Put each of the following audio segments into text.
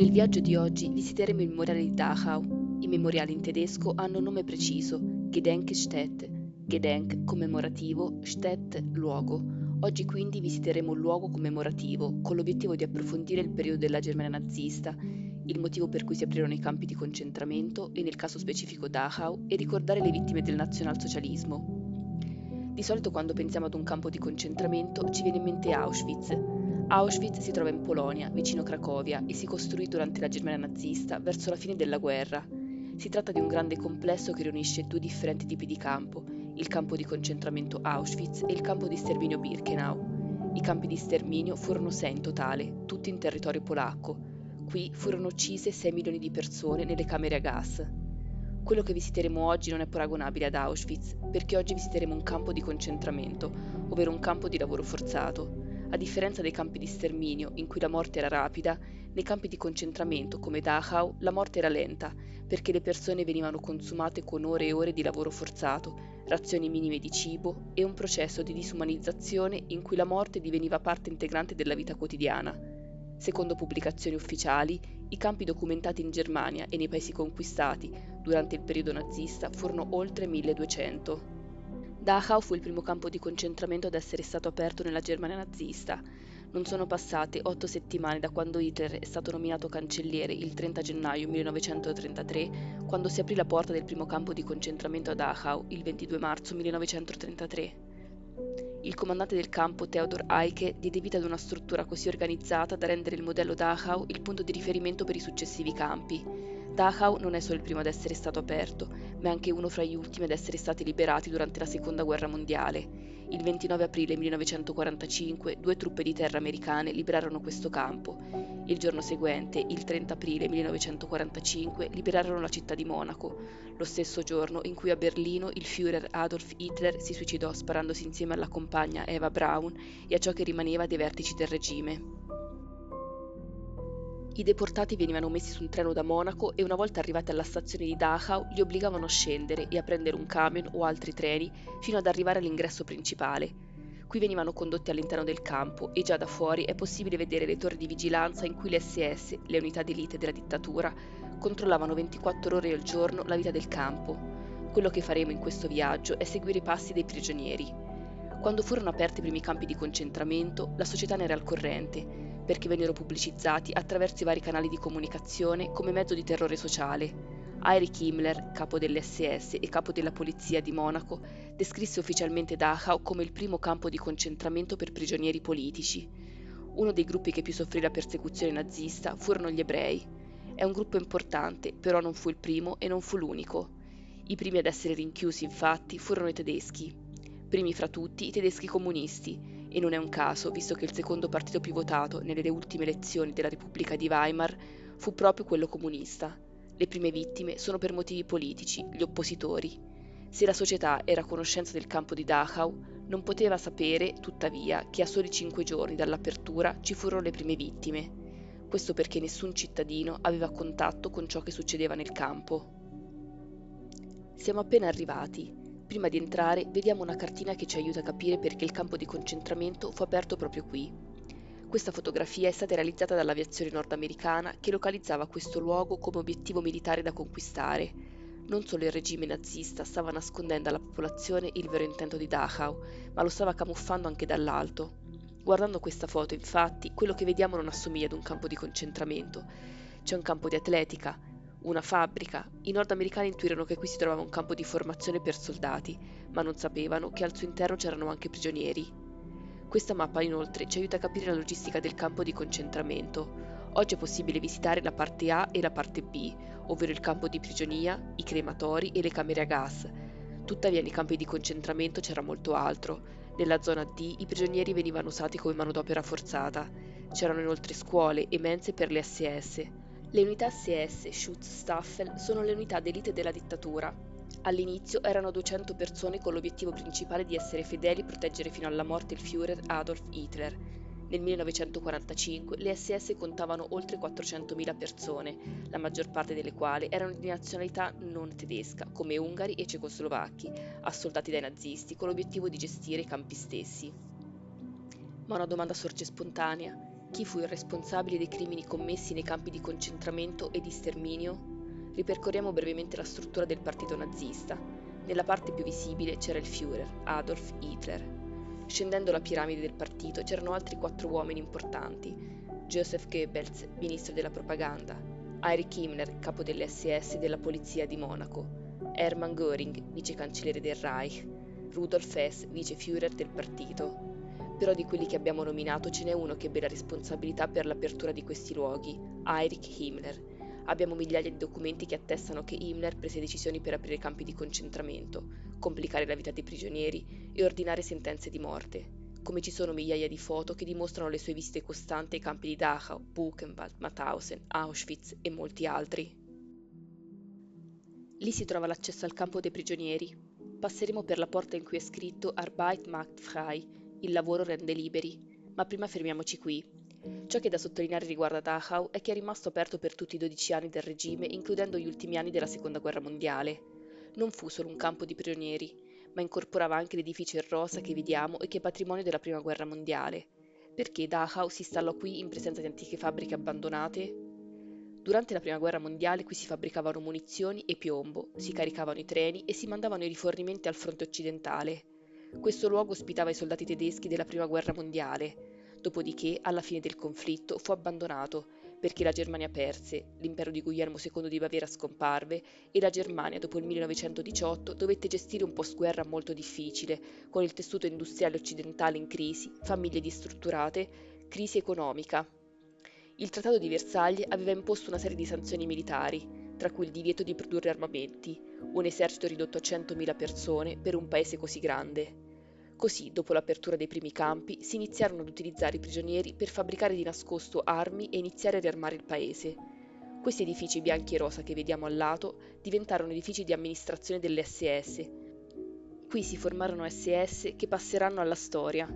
Nel viaggio di oggi visiteremo il memoriale di Dachau. I memoriali in tedesco hanno un nome preciso, Gedenkstätte. Gedenk commemorativo, Stätte luogo. Oggi quindi visiteremo un luogo commemorativo con l'obiettivo di approfondire il periodo della Germania nazista, il motivo per cui si aprirono i campi di concentramento e nel caso specifico Dachau e ricordare le vittime del nazionalsocialismo. Di solito quando pensiamo ad un campo di concentramento ci viene in mente Auschwitz. Auschwitz si trova in Polonia, vicino Cracovia, e si costruì durante la Germania nazista verso la fine della guerra. Si tratta di un grande complesso che riunisce due differenti tipi di campo, il campo di concentramento Auschwitz e il campo di sterminio Birkenau. I campi di sterminio furono 6 in totale, tutti in territorio polacco. Qui furono uccise 6 milioni di persone nelle camere a gas. Quello che visiteremo oggi non è paragonabile ad Auschwitz, perché oggi visiteremo un campo di concentramento, ovvero un campo di lavoro forzato. A differenza dei campi di sterminio, in cui la morte era rapida, nei campi di concentramento, come Dachau, la morte era lenta, perché le persone venivano consumate con ore e ore di lavoro forzato, razioni minime di cibo e un processo di disumanizzazione in cui la morte diveniva parte integrante della vita quotidiana. Secondo pubblicazioni ufficiali, i campi documentati in Germania e nei paesi conquistati durante il periodo nazista furono oltre 1200. Dachau fu il primo campo di concentramento ad essere stato aperto nella Germania nazista. Non sono passate 8 settimane da quando Hitler è stato nominato cancelliere il 30 gennaio 1933, quando si aprì la porta del primo campo di concentramento a Dachau il 22 marzo 1933. Il comandante del campo Theodor Eicke diede vita ad una struttura così organizzata da rendere il modello Dachau il punto di riferimento per i successivi campi. Dachau non è solo il primo ad essere stato aperto, ma è anche uno fra gli ultimi ad essere stati liberati durante la Seconda Guerra Mondiale. Il 29 aprile 1945 due truppe di terra americane liberarono questo campo. Il giorno seguente, il 30 aprile 1945, liberarono la città di Monaco, lo stesso giorno in cui a Berlino il Führer Adolf Hitler si suicidò sparandosi insieme alla compagna Eva Braun e a ciò che rimaneva dei vertici del regime. I deportati venivano messi su un treno da Monaco e una volta arrivati alla stazione di Dachau li obbligavano a scendere e a prendere un camion o altri treni fino ad arrivare all'ingresso principale. Qui venivano condotti all'interno del campo e già da fuori è possibile vedere le torri di vigilanza in cui le SS, le unità d'élite della dittatura, controllavano 24 ore al giorno la vita del campo. Quello che faremo in questo viaggio è seguire i passi dei prigionieri. Quando furono aperti i primi campi di concentramento, la società ne era al corrente, perché vennero pubblicizzati attraverso i vari canali di comunicazione come mezzo di terrore sociale. Heinrich Himmler, capo delle SS e capo della polizia di Monaco, descrisse ufficialmente Dachau come il primo campo di concentramento per prigionieri politici. Uno dei gruppi che più soffrì la persecuzione nazista furono gli ebrei. È un gruppo importante, però non fu il primo e non fu l'unico. I primi ad essere rinchiusi, infatti, furono i tedeschi. Primi fra tutti i tedeschi comunisti, e non è un caso, visto che il secondo partito più votato nelle ultime elezioni della Repubblica di Weimar fu proprio quello comunista. Le prime vittime sono per motivi politici, gli oppositori. Se la società era a conoscenza del campo di Dachau, non poteva sapere, tuttavia, che a soli 5 giorni dall'apertura ci furono le prime vittime. Questo perché nessun cittadino aveva contatto con ciò che succedeva nel campo. Siamo appena arrivati. Prima di entrare vediamo una cartina che ci aiuta a capire perché il campo di concentramento fu aperto proprio qui. Questa fotografia è stata realizzata dall'aviazione nordamericana che localizzava questo luogo come obiettivo militare da conquistare. Non solo il regime nazista stava nascondendo alla popolazione il vero intento di Dachau, ma lo stava camuffando anche dall'alto. Guardando questa foto, infatti, quello che vediamo non assomiglia ad un campo di concentramento. C'è un campo di atletica, una fabbrica. I nordamericani intuirono che qui si trovava un campo di formazione per soldati, ma non sapevano che al suo interno c'erano anche prigionieri. Questa mappa inoltre ci aiuta a capire la logistica del campo di concentramento. Oggi è possibile visitare la parte A e la parte B, ovvero il campo di prigionia, i crematori e le camere a gas. Tuttavia nei campi di concentramento c'era molto altro. Nella zona D i prigionieri venivano usati come manodopera forzata. C'erano inoltre scuole e mense per le SS. Le unità SS Schutzstaffel sono le unità d'élite della dittatura. All'inizio erano 200 persone con l'obiettivo principale di essere fedeli e proteggere fino alla morte il Führer Adolf Hitler. Nel 1945 le SS contavano oltre 400.000 persone, la maggior parte delle quali erano di nazionalità non tedesca, come ungari e cecoslovacchi, assoldati dai nazisti con l'obiettivo di gestire i campi stessi. Ma una domanda sorge spontanea. Chi fu il responsabile dei crimini commessi nei campi di concentramento e di sterminio? Ripercorriamo brevemente la struttura del partito nazista. Nella parte più visibile c'era il Führer, Adolf Hitler. Scendendo la piramide del partito c'erano altri 4 uomini importanti: Joseph Goebbels, ministro della propaganda; Heinrich Himmler, capo delle SS e della polizia di Monaco; Hermann Göring, vice cancelliere del Reich; Rudolf Hess, vice Führer del partito. Però di quelli che abbiamo nominato ce n'è uno che ebbe la responsabilità per l'apertura di questi luoghi: Heinrich Himmler. Abbiamo migliaia di documenti che attestano che Himmler prese decisioni per aprire campi di concentramento, complicare la vita dei prigionieri e ordinare sentenze di morte, come ci sono migliaia di foto che dimostrano le sue visite costanti ai campi di Dachau, Buchenwald, Mauthausen, Auschwitz e molti altri. Lì si trova l'accesso al campo dei prigionieri. Passeremo per la porta in cui è scritto Arbeit macht frei, il lavoro rende liberi, ma prima fermiamoci qui. Ciò che è da sottolineare riguardo a Dachau è che è rimasto aperto per tutti i 12 anni del regime, includendo gli ultimi anni della Seconda Guerra Mondiale. Non fu solo un campo di prigionieri, ma incorporava anche l'edificio in rosa che vediamo e che è patrimonio della Prima Guerra Mondiale. Perché Dachau si installò qui in presenza di antiche fabbriche abbandonate? Durante la Prima Guerra Mondiale qui si fabbricavano munizioni e piombo, si caricavano i treni e si mandavano i rifornimenti al fronte occidentale. Questo luogo ospitava i soldati tedeschi della Prima Guerra Mondiale. Dopodiché, alla fine del conflitto, fu abbandonato perché la Germania perse, l'impero di Guglielmo II di Baviera scomparve e la Germania, dopo il 1918, dovette gestire un post-guerra molto difficile, con il tessuto industriale occidentale in crisi, famiglie distrutturate, crisi economica. Il Trattato di Versailles aveva imposto una serie di sanzioni militari, tra cui il divieto di produrre armamenti, un esercito ridotto a 100.000 persone per un paese così grande. Così, dopo l'apertura dei primi campi, si iniziarono ad utilizzare i prigionieri per fabbricare di nascosto armi e iniziare a riarmare il paese. Questi edifici bianchi e rosa che vediamo al lato diventarono edifici di amministrazione delle SS. Qui si formarono SS che passeranno alla storia.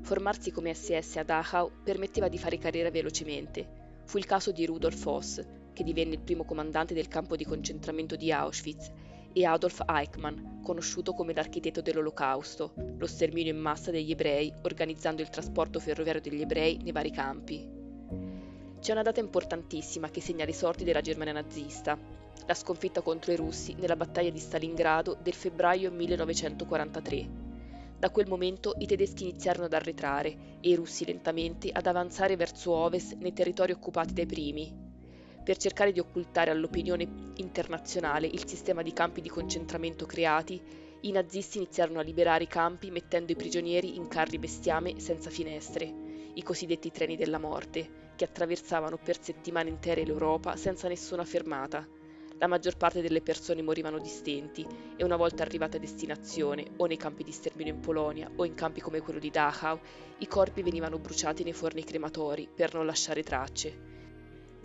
Formarsi come SS a Dachau permetteva di fare carriera velocemente. Fu il caso di Rudolf Höss, che divenne il primo comandante del campo di concentramento di Auschwitz, e Adolf Eichmann, conosciuto come l'architetto dell'Olocausto, lo sterminio in massa degli ebrei, organizzando il trasporto ferroviario degli ebrei nei vari campi. C'è una data importantissima che segna le sorti della Germania nazista: la sconfitta contro i russi nella battaglia di Stalingrado del febbraio 1943. Da quel momento i tedeschi iniziarono ad arretrare e i russi lentamente ad avanzare verso ovest nei territori occupati dai primi. Per cercare di occultare all'opinione internazionale il sistema di campi di concentramento creati, i nazisti iniziarono a liberare i campi mettendo i prigionieri in carri bestiame senza finestre, i cosiddetti treni della morte, che attraversavano per settimane intere l'Europa senza nessuna fermata. La maggior parte delle persone morivano di stenti e una volta arrivate a destinazione, o nei campi di sterminio in Polonia o in campi come quello di Dachau, i corpi venivano bruciati nei forni crematori per non lasciare tracce.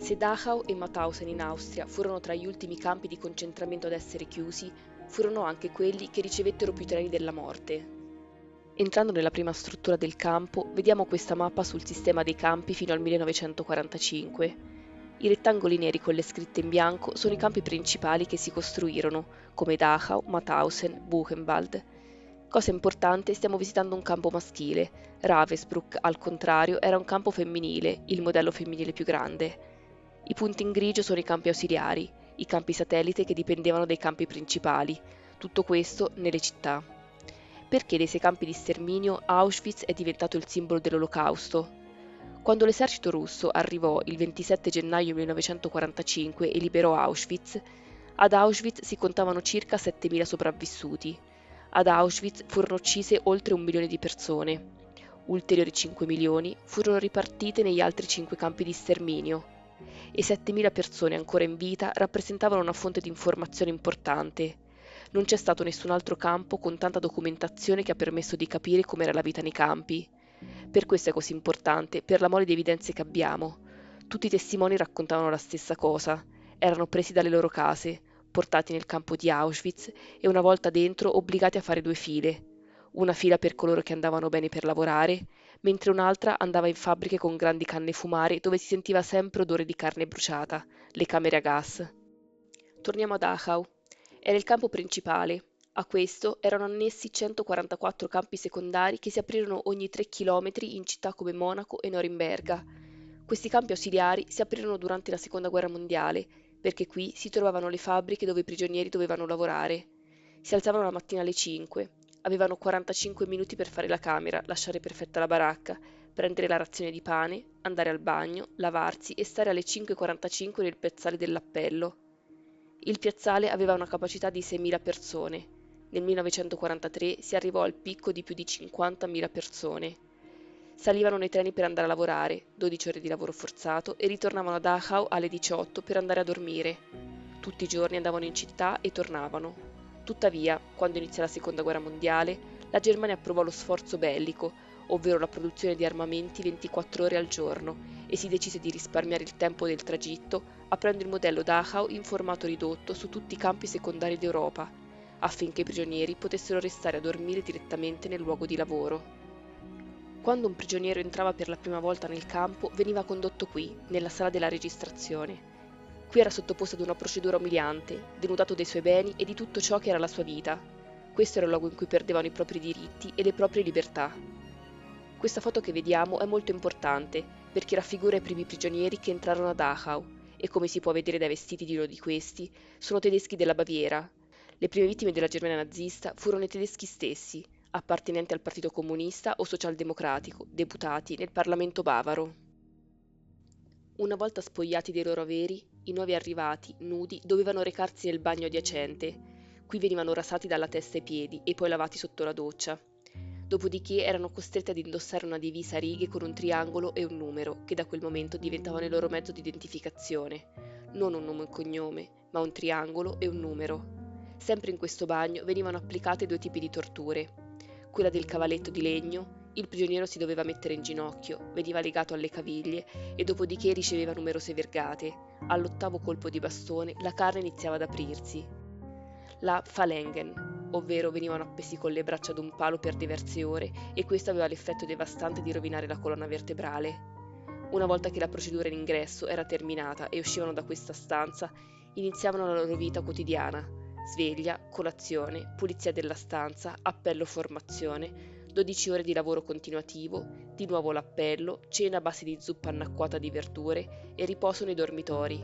Se Dachau e Mauthausen in Austria furono tra gli ultimi campi di concentramento ad essere chiusi, furono anche quelli che ricevettero più treni della morte. Entrando nella prima struttura del campo, vediamo questa mappa sul sistema dei campi fino al 1945. I rettangoli neri con le scritte in bianco sono i campi principali che si costruirono, come Dachau, Mauthausen, Buchenwald. Cosa importante, stiamo visitando un campo maschile. Ravensbrück, al contrario, era un campo femminile, il modello femminile più grande. I punti in grigio sono i campi ausiliari, i campi satellite che dipendevano dai campi principali. Tutto questo nelle città. Perché dei 6 campi di sterminio Auschwitz è diventato il simbolo dell'Olocausto? Quando l'esercito russo arrivò il 27 gennaio 1945 e liberò Auschwitz, ad Auschwitz si contavano circa 7.000 sopravvissuti. Ad Auschwitz furono uccise oltre 1 milione di persone. Ulteriori 5 milioni furono ripartite negli altri 5 campi di sterminio. E 7.000 persone ancora in vita rappresentavano una fonte di informazione importante. Non c'è stato nessun altro campo con tanta documentazione che ha permesso di capire com'era la vita nei campi. Per questo è così importante, per la mole di evidenze che abbiamo. Tutti i testimoni raccontavano la stessa cosa. Erano presi dalle loro case, portati nel campo di Auschwitz e una volta dentro obbligati a fare 2 file. Una fila per coloro che andavano bene per lavorare, mentre un'altra andava in fabbriche con grandi canne fumare dove si sentiva sempre odore di carne bruciata, le camere a gas. Torniamo a Dachau. Era il campo principale. A questo erano annessi 144 campi secondari che si aprirono ogni 3 chilometri in città come Monaco e Norimberga. Questi campi ausiliari si aprirono durante la Seconda Guerra Mondiale, perché qui si trovavano le fabbriche dove i prigionieri dovevano lavorare. Si alzavano la mattina alle 5, avevano 45 minuti per fare la camera, lasciare perfetta la baracca, prendere la razione di pane, andare al bagno, lavarsi e stare alle 5:45 nel piazzale dell'appello. Il piazzale aveva una capacità di 6.000 persone. Nel 1943 si arrivò al picco di più di 50.000 persone. Salivano nei treni per andare a lavorare, 12 ore di lavoro forzato, e ritornavano a Dachau alle 18 per andare a dormire. Tutti i giorni andavano in città e tornavano. Tuttavia, quando iniziò la Seconda Guerra Mondiale, la Germania approvò lo sforzo bellico, ovvero la produzione di armamenti 24 ore al giorno, e si decise di risparmiare il tempo del tragitto aprendo il modello Dachau in formato ridotto su tutti i campi secondari d'Europa, affinché i prigionieri potessero restare a dormire direttamente nel luogo di lavoro. Quando un prigioniero entrava per la prima volta nel campo, veniva condotto qui, nella sala della registrazione. Qui era sottoposto ad una procedura umiliante, denudato dei suoi beni e di tutto ciò che era la sua vita. Questo era il luogo in cui perdevano i propri diritti e le proprie libertà. Questa foto che vediamo è molto importante perché raffigura i primi prigionieri che entrarono a Dachau e, come si può vedere dai vestiti di uno di questi, sono tedeschi della Baviera. Le prime vittime della Germania nazista furono i tedeschi stessi, appartenenti al Partito Comunista o Socialdemocratico, deputati nel Parlamento bavaro. Una volta spogliati dei loro averi, i nuovi arrivati, nudi, dovevano recarsi nel bagno adiacente. Qui venivano rasati dalla testa ai piedi e poi lavati sotto la doccia. Dopodiché erano costretti ad indossare una divisa a righe con un triangolo e un numero, che da quel momento diventavano il loro mezzo di identificazione. Non un nome e un cognome, ma un triangolo e un numero. Sempre in questo bagno venivano applicate due tipi di torture. Quella del cavaletto di legno, il prigioniero si doveva mettere in ginocchio, veniva legato alle caviglie e dopodiché riceveva numerose vergate. All'8º colpo di bastone la carne iniziava ad aprirsi. La Phalangen, ovvero venivano appesi con le braccia ad un palo per diverse ore e questo aveva l'effetto devastante di rovinare la colonna vertebrale. Una volta che la procedura in ingresso era terminata e uscivano da questa stanza, iniziavano la loro vita quotidiana. Sveglia, colazione, pulizia della stanza, appello formazione, 12 ore di lavoro continuativo, di nuovo l'appello, cena a base di zuppa annacquata di verdure e riposo nei dormitori.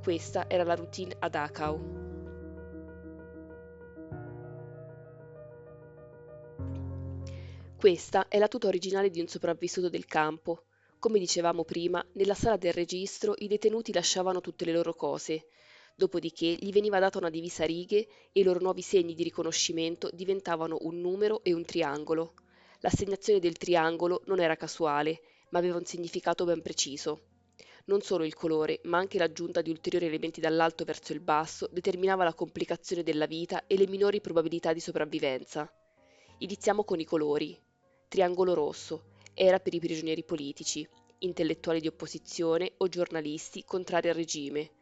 Questa era la routine a Dachau. Questa è la tuta originale di un sopravvissuto del campo. Come dicevamo prima, nella sala del registro i detenuti lasciavano tutte le loro cose. Dopodiché gli veniva data una divisa a righe e i loro nuovi segni di riconoscimento diventavano un numero e un triangolo. L'assegnazione del triangolo non era casuale, ma aveva un significato ben preciso. Non solo il colore, ma anche l'aggiunta di ulteriori elementi dall'alto verso il basso determinava la complicazione della vita e le minori probabilità di sopravvivenza. Iniziamo con i colori. Triangolo rosso era per i prigionieri politici, intellettuali di opposizione o giornalisti contrari al regime.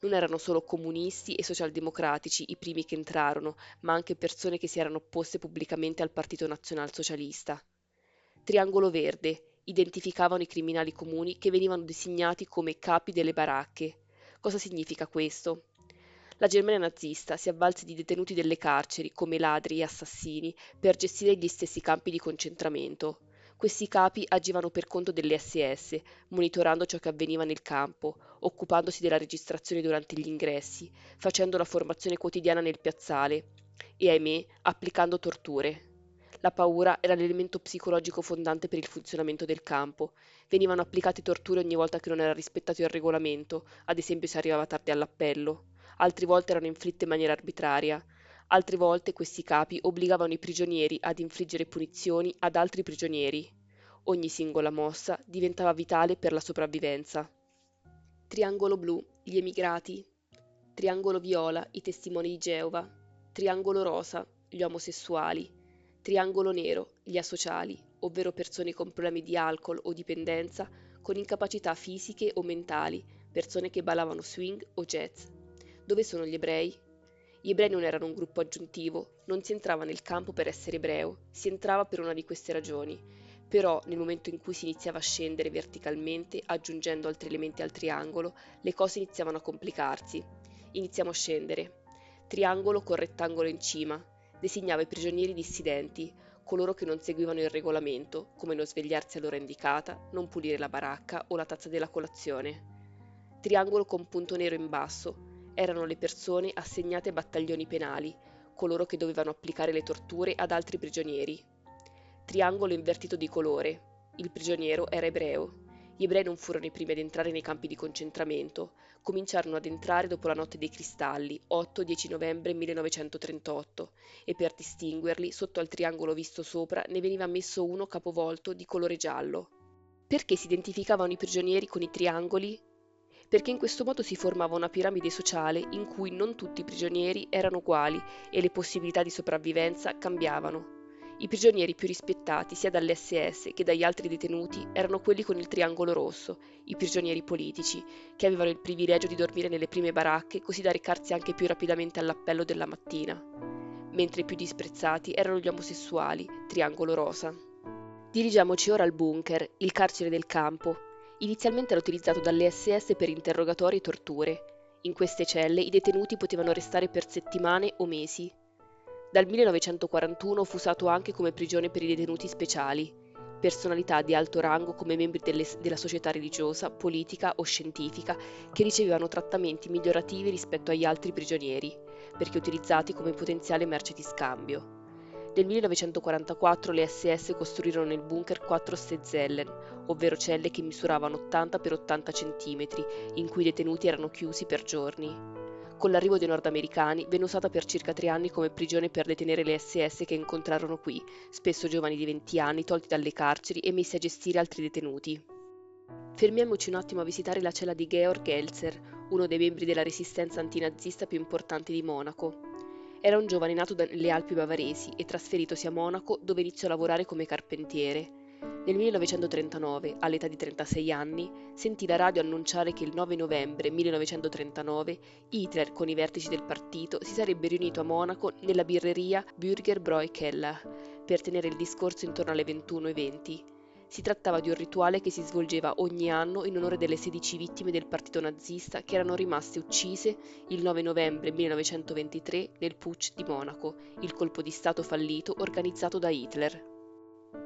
Non erano solo comunisti e socialdemocratici i primi che entrarono, ma anche persone che si erano opposte pubblicamente al Partito Nazionalsocialista. Triangolo verde identificavano i criminali comuni che venivano designati come capi delle baracche. Cosa significa questo? La Germania nazista si avvalse di detenuti delle carceri, come ladri e assassini, per gestire gli stessi campi di concentramento. Questi capi agivano per conto delle SS, monitorando ciò che avveniva nel campo, occupandosi della registrazione durante gli ingressi, facendo la formazione quotidiana nel piazzale e, ahimè, applicando torture. La paura era l'elemento psicologico fondante per il funzionamento del campo. Venivano applicate torture ogni volta che non era rispettato il regolamento, ad esempio se arrivava tardi all'appello. Altre volte erano inflitte in maniera arbitraria. Altre volte questi capi obbligavano i prigionieri ad infliggere punizioni ad altri prigionieri. Ogni singola mossa diventava vitale per la sopravvivenza. Triangolo blu, gli emigrati. Triangolo viola, i testimoni di Geova. Triangolo rosa, gli omosessuali. Triangolo nero, gli asociali, ovvero persone con problemi di alcol o dipendenza, con incapacità fisiche o mentali, persone che ballavano swing o jazz. Dove sono gli ebrei? Gli ebrei non erano un gruppo aggiuntivo, non si entrava nel campo per essere ebreo, si entrava per una di queste ragioni. Però, nel momento in cui si iniziava a scendere verticalmente, aggiungendo altri elementi al triangolo, le cose iniziavano a complicarsi. Iniziamo a scendere. Triangolo con rettangolo in cima. Designava i prigionieri dissidenti, coloro che non seguivano il regolamento, come non svegliarsi all'ora indicata, non pulire la baracca o la tazza della colazione. Triangolo con punto nero in basso erano le persone assegnate ai battaglioni penali, coloro che dovevano applicare le torture ad altri prigionieri. Triangolo invertito di colore. Il prigioniero era ebreo. Gli ebrei non furono i primi ad entrare nei campi di concentramento, cominciarono ad entrare dopo la notte dei cristalli, 8-10 novembre 1938, e per distinguerli, sotto al triangolo visto sopra, ne veniva messo uno capovolto di colore giallo. Perché si identificavano i prigionieri con i triangoli? Perché in questo modo si formava una piramide sociale in cui non tutti i prigionieri erano uguali e le possibilità di sopravvivenza cambiavano. I prigionieri più rispettati sia dall'SS che dagli altri detenuti erano quelli con il triangolo rosso, i prigionieri politici, che avevano il privilegio di dormire nelle prime baracche così da recarsi anche più rapidamente all'appello della mattina, mentre i più disprezzati erano gli omosessuali, triangolo rosa. Dirigiamoci ora al bunker, il carcere del campo. Inizialmente era utilizzato dalle SS per interrogatori e torture. In queste celle i detenuti potevano restare per settimane o mesi. Dal 1941 fu usato anche come prigione per i detenuti speciali, personalità di alto rango come membri della società religiosa, politica o scientifica che ricevevano trattamenti migliorativi rispetto agli altri prigionieri, perché utilizzati come potenziale merce di scambio. Nel 1944 le SS costruirono nel bunker 4 Stezellen, ovvero celle che misuravano 80 x 80 cm, in cui i detenuti erano chiusi per giorni. Con l'arrivo dei nordamericani venne usata per circa 3 anni come prigione per detenere le SS che incontrarono qui, spesso giovani di 20 anni tolti dalle carceri e messi a gestire altri detenuti. Fermiamoci un attimo a visitare la cella di Georg Elzer, uno dei membri della resistenza antinazista più importanti di Monaco. Era un giovane nato nelle Alpi bavaresi e trasferitosi a Monaco dove iniziò a lavorare come carpentiere. Nel 1939, all'età di 36 anni, sentì la radio annunciare che il 9 novembre 1939 Hitler, con i vertici del partito, si sarebbe riunito a Monaco nella birreria Bürgerbräu Keller per tenere il discorso intorno alle 21:20. Si trattava di un rituale che si svolgeva ogni anno in onore delle 16 vittime del partito nazista che erano rimaste uccise il 9 novembre 1923 nel Putsch di Monaco, il colpo di stato fallito organizzato da Hitler.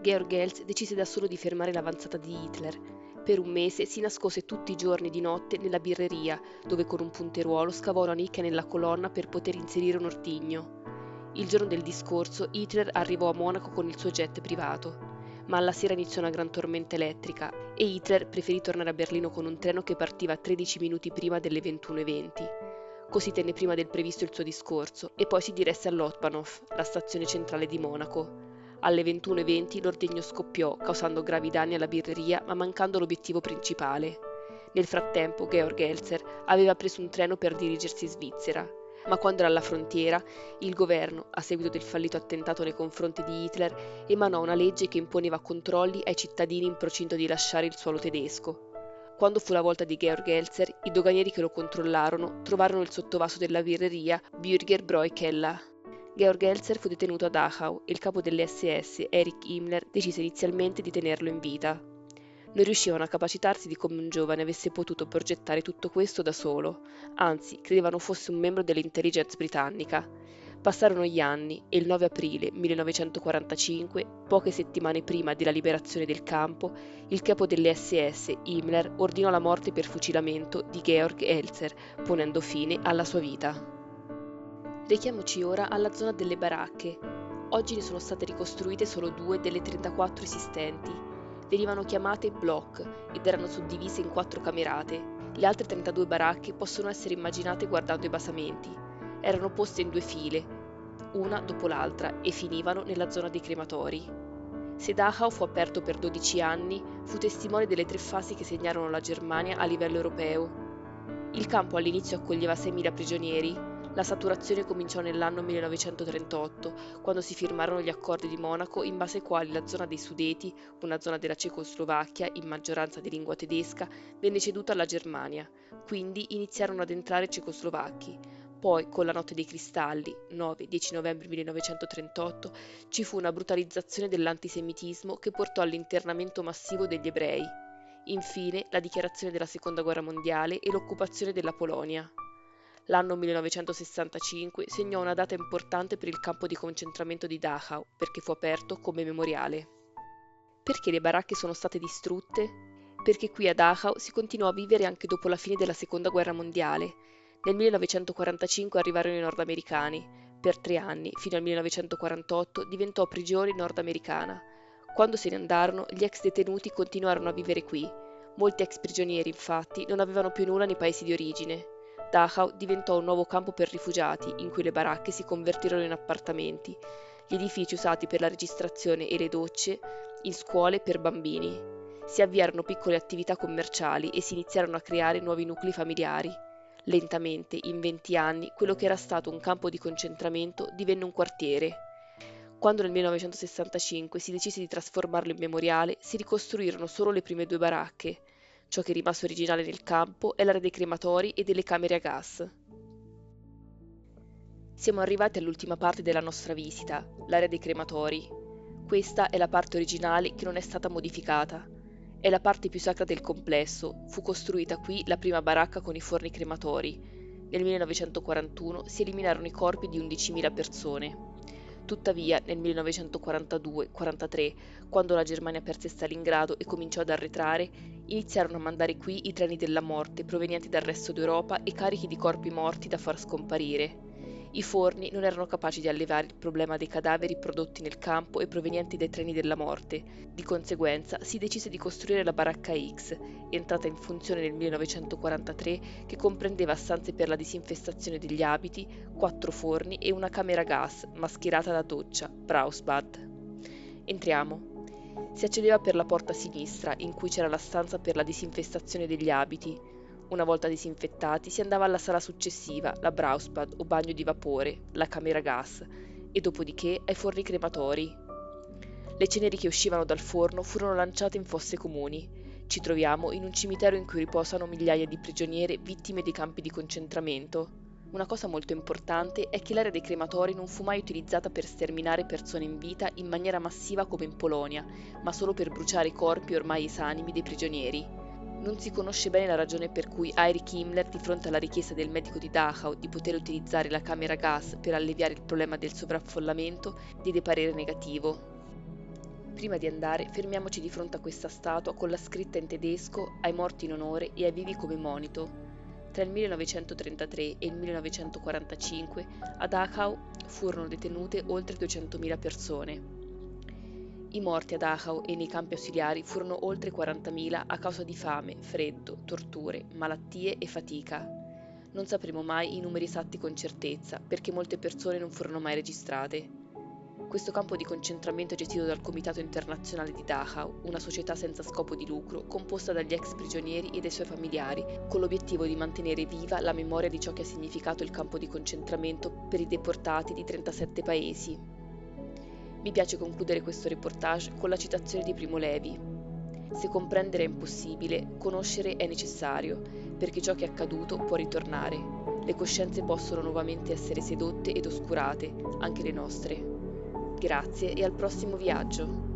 Georg Elz decise da solo di fermare l'avanzata di Hitler. Per un mese si nascose tutti i giorni di notte nella birreria, dove con un punteruolo scavò una nicchia nella colonna per poter inserire un ordigno. Il giorno del discorso Hitler arrivò a Monaco con il suo jet privato. Ma alla sera iniziò una gran tormenta elettrica e Hitler preferì tornare a Berlino con un treno che partiva 13 minuti prima delle 21:20. Così tenne prima del previsto il suo discorso e poi si diresse all'Hauptbahnhof, la stazione centrale di Monaco. Alle 21:20 l'ordigno scoppiò, causando gravi danni alla birreria ma mancando l'obiettivo principale. Nel frattempo Georg Elzer aveva preso un treno per dirigersi in Svizzera. Ma quando era alla frontiera, il governo, a seguito del fallito attentato nei confronti di Hitler, emanò una legge che imponeva controlli ai cittadini in procinto di lasciare il suolo tedesco. Quando fu la volta di Georg Elzer, i doganieri che lo controllarono trovarono il sottovaso della birreria Bürgerbräu Keller. Georg Elzer fu detenuto a Dachau e il capo delle SS, Erich Himmler, decise inizialmente di tenerlo in vita. Non riuscivano a capacitarsi di come un giovane avesse potuto progettare tutto questo da solo, anzi, credevano fosse un membro dell'intelligence britannica. Passarono gli anni e il 9 aprile 1945, poche settimane prima della liberazione del campo, il capo delle SS, Himmler, ordinò la morte per fucilamento di Georg Elzer, ponendo fine alla sua vita. Rechiamoci ora alla zona delle baracche. Oggi ne sono state ricostruite solo 2 delle 34 esistenti. Venivano chiamate block ed erano suddivise in 4 camerate. Le altre 32 baracche possono essere immaginate guardando i basamenti. Erano poste in 2 file, una dopo l'altra, e finivano nella zona dei crematori. Se Dachau fu aperto per 12 anni, fu testimone delle 3 fasi che segnarono la Germania a livello europeo. Il campo all'inizio accoglieva 6.000 prigionieri. La saturazione cominciò nell'anno 1938, quando si firmarono gli accordi di Monaco in base ai quali la zona dei Sudeti, una zona della Cecoslovacchia in maggioranza di lingua tedesca, venne ceduta alla Germania. Quindi iniziarono ad entrare cecoslovacchi. Poi, con la notte dei cristalli, 9-10 novembre 1938, ci fu una brutalizzazione dell'antisemitismo che portò all'internamento massivo degli ebrei. Infine, la dichiarazione della Seconda Guerra Mondiale e l'occupazione della Polonia. L'anno 1965 segnò una data importante per il campo di concentramento di Dachau, perché fu aperto come memoriale. Perché le baracche sono state distrutte? Perché qui a Dachau si continuò a vivere anche dopo la fine della Seconda Guerra Mondiale. Nel 1945 arrivarono i nordamericani. Per 3 anni, fino al 1948, diventò prigione nordamericana. Quando se ne andarono, gli ex detenuti continuarono a vivere qui. Molti ex prigionieri, infatti, non avevano più nulla nei paesi di origine. Dachau diventò un nuovo campo per rifugiati, in cui le baracche si convertirono in appartamenti, gli edifici usati per la registrazione e le docce in scuole per bambini. Si avviarono piccole attività commerciali e si iniziarono a creare nuovi nuclei familiari. Lentamente, in 20 anni, quello che era stato un campo di concentramento divenne un quartiere. Quando nel 1965 si decise di trasformarlo in memoriale, si ricostruirono solo le prime 2 baracche. Ciò che rimase originale nel campo è l'area dei crematori e delle camere a gas. Siamo arrivati all'ultima parte della nostra visita, l'area dei crematori. Questa è la parte originale che non è stata modificata. È la parte più sacra del complesso. Fu costruita qui la prima baracca con i forni crematori. Nel 1941 si eliminarono i corpi di 11.000 persone. Tuttavia, nel 1942-43, quando la Germania perse Stalingrado e cominciò ad arretrare, iniziarono a mandare qui i treni della morte provenienti dal resto d'Europa e carichi di corpi morti da far scomparire. I forni non erano capaci di allevare il problema dei cadaveri prodotti nel campo e provenienti dai treni della morte. Di conseguenza si decise di costruire la baracca X, entrata in funzione nel 1943, che comprendeva stanze per la disinfestazione degli abiti, 4 forni e una camera a gas, mascherata da doccia, Brausbad. Entriamo. Si accedeva per la porta sinistra, in cui c'era la stanza per la disinfestazione degli abiti. Una volta disinfettati si andava alla sala successiva, la Brausbad o bagno di vapore, la camera a gas, e dopodiché ai forni crematori. Le ceneri che uscivano dal forno furono lanciate in fosse comuni. Ci troviamo in un cimitero in cui riposano migliaia di prigioniere vittime dei campi di concentramento. Una cosa molto importante è che l'area dei crematori non fu mai utilizzata per sterminare persone in vita in maniera massiva come in Polonia, ma solo per bruciare i corpi ormai esanimi dei prigionieri. Non si conosce bene la ragione per cui Heinrich Himmler, di fronte alla richiesta del medico di Dachau di poter utilizzare la camera a gas per alleviare il problema del sovraffollamento, diede parere negativo. Prima di andare, fermiamoci di fronte a questa statua con la scritta in tedesco "Ai morti in onore e ai vivi come monito". Tra il 1933 e il 1945 a Dachau furono detenute oltre 200.000 persone. I morti a Dachau e nei campi ausiliari furono oltre 40.000 a causa di fame, freddo, torture, malattie e fatica. Non sapremo mai i numeri esatti con certezza, perché molte persone non furono mai registrate. Questo campo di concentramento è gestito dal Comitato Internazionale di Dachau, una società senza scopo di lucro composta dagli ex prigionieri e dai suoi familiari, con l'obiettivo di mantenere viva la memoria di ciò che ha significato il campo di concentramento per i deportati di 37 paesi. Mi piace concludere questo reportage con la citazione di Primo Levi. Se comprendere è impossibile, conoscere è necessario, perché ciò che è accaduto può ritornare. Le coscienze possono nuovamente essere sedotte ed oscurate, anche le nostre. Grazie e al prossimo viaggio.